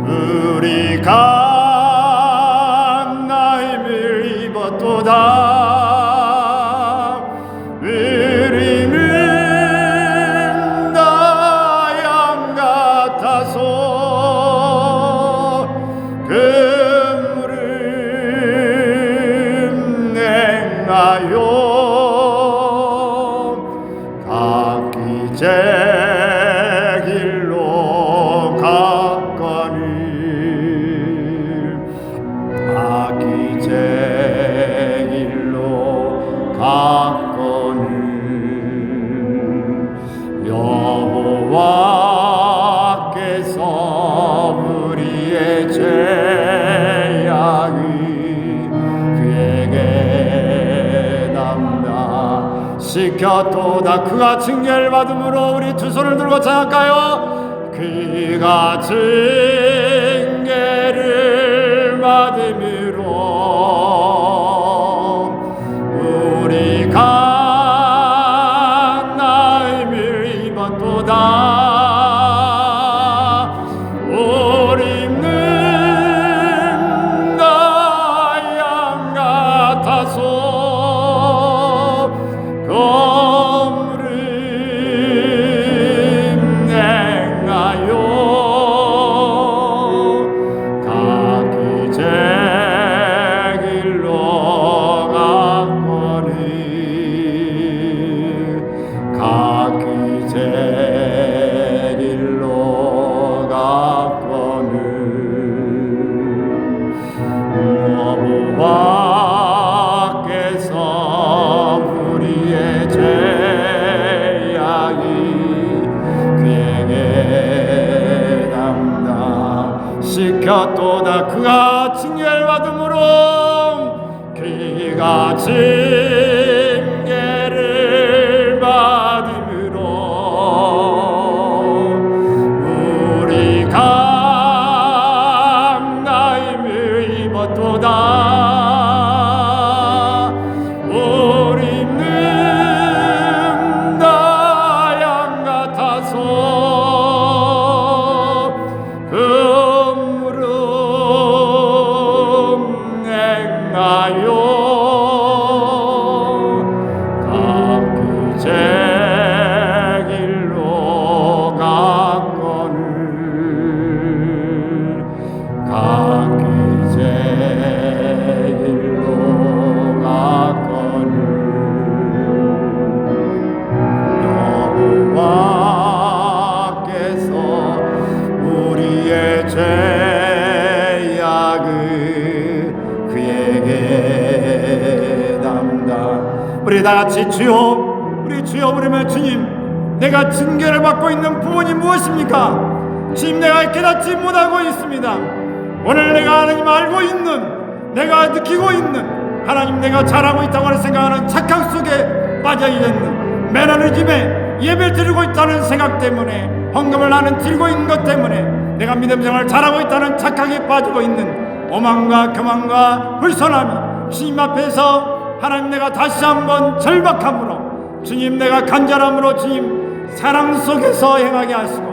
우리가 나임을 입었도다. 우리는 다 양 같아서 각기 제 길로 갔거니 각기 제 길로 갔거니 여호와께서 우리의 죄악이 시켰도다. 그가 징계를 받음으로 우리 두 손을 들고 찬양할까요? 그가 징계를 받음으로 지켰도다. 그가 징계받음으로 그가 징계를 받음으로 우리가 나임을 입었도다. 우리는 다 양 같아서 그 무릎 행하여 제 길로 갔거늘 각기 제 길로 갔거늘 여호와께서 우리의 죄악을 그에게 담당. 우리 다같이 주여, 우리 주여 부르며 주님, 내가 징계를 받고 있는 부분이 무엇입니까? 지금 내가 깨닫지 못하고 있습니다. 오늘 내가 하나님 알고 있는, 내가 느끼고 있는 하나님 내가 잘하고 있다고 생각하는 착각 속에 빠져있는 매너리즘에 예배를 드리고 있다는 생각 때문에, 헌금을 나는 드리고 있는 것 때문에 내가 믿음 생활을 잘하고 있다는 착각에 빠지고 있는 오만과 교만과 불선함이 주님 앞에서 하나님 내가 다시 한번 절박함으로, 주님 내가 간절함으로 주님 사랑 속에서 행하게 하시고,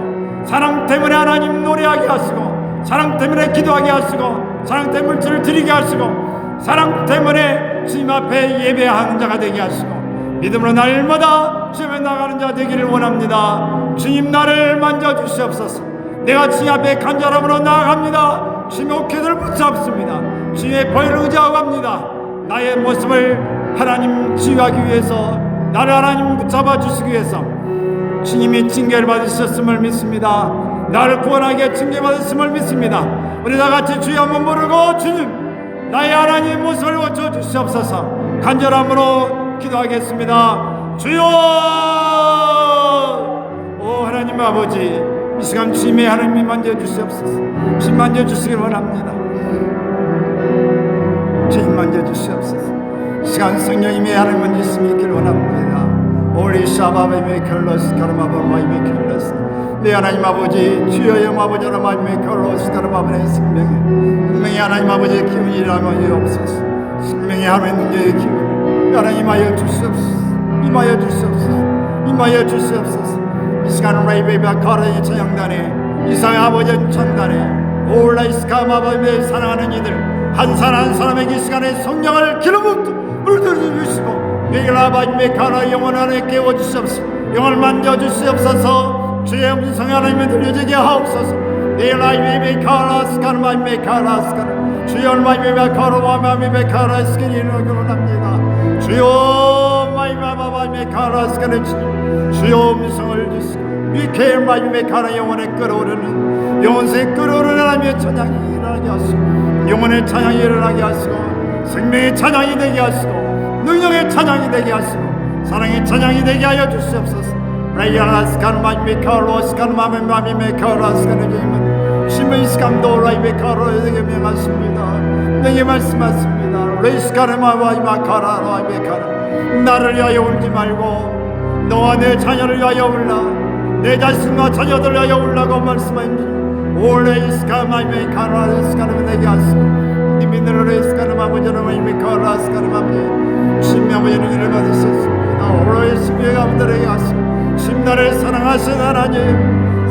사랑 때문에 하나님 노래하게 하시고, 사랑 때문에 기도하게 하시고, 사랑 때문에 물질을 드리게 하시고, 사랑 때문에 주님 앞에 예배하는 자가 되게 하시고, 믿음으로 날마다 주님에 나가는 자 되기를 원합니다. 주님 나를 만져주시옵소서. 내가 주님 앞에 간절함으로 나아갑니다. 주님의 어깨를 붙잡습니다. 주님의 보혈을 의지하고 갑니다. 나의 모습을 하나님 치유하기 위해서, 나를 하나님 붙잡아 주시기 위해서 주님이 징계를 받으셨음을 믿습니다. 나를 구원하게 징계받으심을 믿습니다. 우리 다같이 주여 한번 부르고, 주님 나의 하나님 모습을 고쳐 주시옵소서. 간절함으로 기도하겠습니다. 주여, 오 하나님 아버지, 이 시간 주님의 하나님이 만져주시옵소서. 주님 만져주시길 원합니다. 주님 만져주시옵소서. 시간 성령님의 하나님 만지심이 있길 원합니다. 오리 샤바베메 켈러스 카르마바마이메 켈러스. 내 하나님 아버지, 주여 아버지 하나님의 켈러스 카르마바의 생명의 하나님 아버지의 기운이 일어나옵소서. 생명의 하나님 능력의 기운 하나님하여 주시옵소서. 임하여 주시옵소서. 임하여 주시옵소서. 이 시간 레이베바 카르의 찬양단에, 이사의 아버지 찬단에 올라이스카마바의 사랑하는 이들 한 사람 한 사람에게 이 시간에 성령을 기름부터 물들여주시고, 매일 아버지의 가라 영혼 안에 깨워주시옵소서. 영을 만져주시옵소서. 주의 음성 하나님의 들려지게 하옵소서. 내일 아이메 가라 스카르마이메 가라 스카르, 주여 마이메 가라 마이메 가라 스키리노 결혼합니다. 주여 마이마마마이메 가라 스카르, 주여 음성을 주시고 미케일 마이메 가라 영혼에 끌어오르는, 영혼에 끌어오르는 하나님의 찬양이 일어나게 하시고, 영혼의 찬양이 일어나게 하시고, 생명의 찬양이 되게 하시고, 능력의 찬양이 되게 하시고, 사랑의 찬양이 되게 하여 주시옵소서. 라이아라스카르 마이메 가라 스카르 마이메 가라 스카르, 심의 스감도 라이메 가라 에게 명하십니다. 내게 말씀하십니다. 레이스카르 마이마 가라 라이메 가라. 나를 위하여 울지 말고 너와 내 자녀를 위하여 울라. 내 자신과 자녀들을 위하여 울라고 말씀하십니다. 올레이스카 마이메 가라 스카르 내게 하시고, 니미네르 레이스카르 마이메 마이메 가라 스카르 마이메 신명의 은혜를 받으셨습니다. 올레이 신명의 가문들에게 하시고, 신나를 사랑하신 하나님,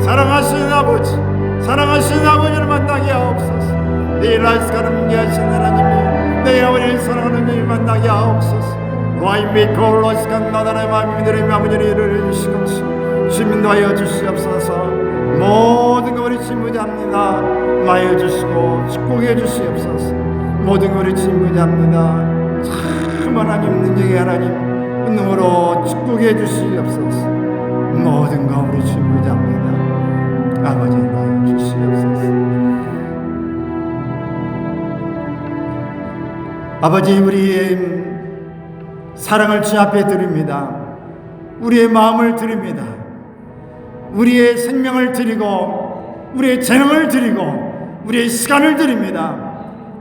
사랑하신 아버지, 사랑하신 아버지를 만나게 하옵소서. 내 라이스카르 문제하신 하나님이 내 아버지를 사랑하는 일 만나게 하옵소서. 와이메 콜로스카 나다의 마음들의 아버지를 이루어 주시옵소서. 주민도하여 주시옵소서. 모든 것 우리 진부자입니다. 마여 주시고 축복해 주시옵소서. 모든 것 우리 진부자입니다. 참 하나님 능력의 하나님 은능으로 축복해 주시옵소서. 모든 것 우리 진부자입니다. 아버지 마여 주시옵소서. 아버지, 우리의 사랑을 주 앞에 드립니다. 우리의 마음을 드립니다. 우리의 생명을 드리고, 우리의 재능을 드리고, 우리의 시간을 드립니다.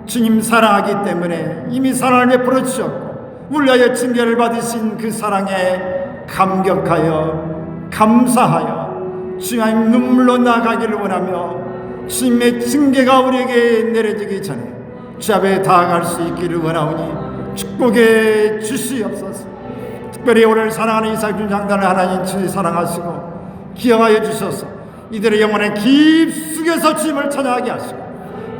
주님 사랑하기 때문에 이미 사랑을 베풀어 주셨고 우리 위하여 징계를 받으신 그 사랑에 감격하여 감사하여 주님 눈물로 나가기를 원하며 주님의 징계가 우리에게 내려지기 전에 주 앞에 다가갈 수 있기를 원하오니 축복해 주시옵소서. 특별히 오늘 사랑하는 이삭준 장단을 하나님 주님 사랑하시고 기억하여 주셔서 이들의 영혼의 깊숙에서 주님을 찬양하게 하시고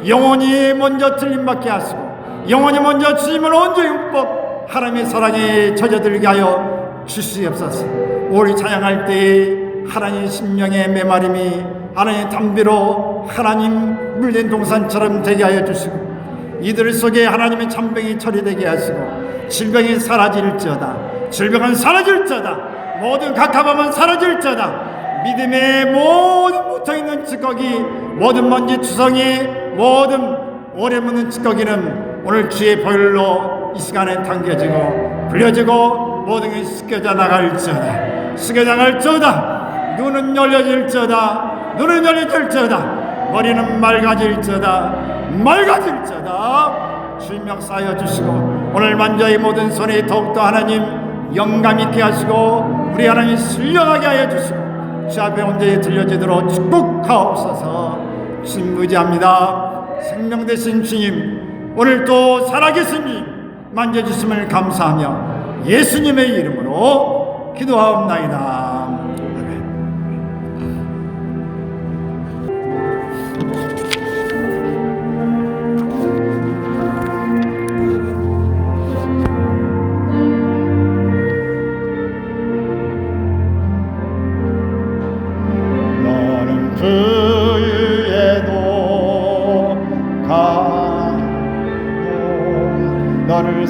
영혼이 먼저 틀림받게 하시고 영혼이 먼저 주님을 온전히 흠뻑 하나님의 사랑에 젖어들게 하여 주시옵소서. 우리 찬양할 때 하나님 심령의 메마름이 하나님의 담비로 하나님 물린 동산처럼 되게 하여 주시고 이들 속에 하나님의 참병이 처리되게 하시고 질병이 사라질지어다. 질병은 사라질지어다. 모든 각하밤은 사라질지어다. 믿음의 모든 묻혀있는 찌꺼기, 모든 먼지 투성이, 모든 오래 묻는 찌꺼기는 오늘 주의 보혈로 이 시간에 당겨지고 불려지고 모든 게 씻겨져 나갈지어다. 씻겨져 나갈지어다. 눈은 열려질지어다. 눈은 열려질지어다. 머리는 맑아질지어다. 맑아질지어다. 주님 역사하여 주시고 오늘 만져 이 모든 손에 더욱더 하나님 영감 있게 하시고 우리 하나님 신령하게 하여 주시고 주 앞에 온전히 들려지도록 축복하옵소서. 주님 의지합니다. 생명 되신 주님 오늘 또 살아계신 주님 만져주심을 감사하며 예수님의 이름으로 기도하옵나이다. 그 위에도 가도 너를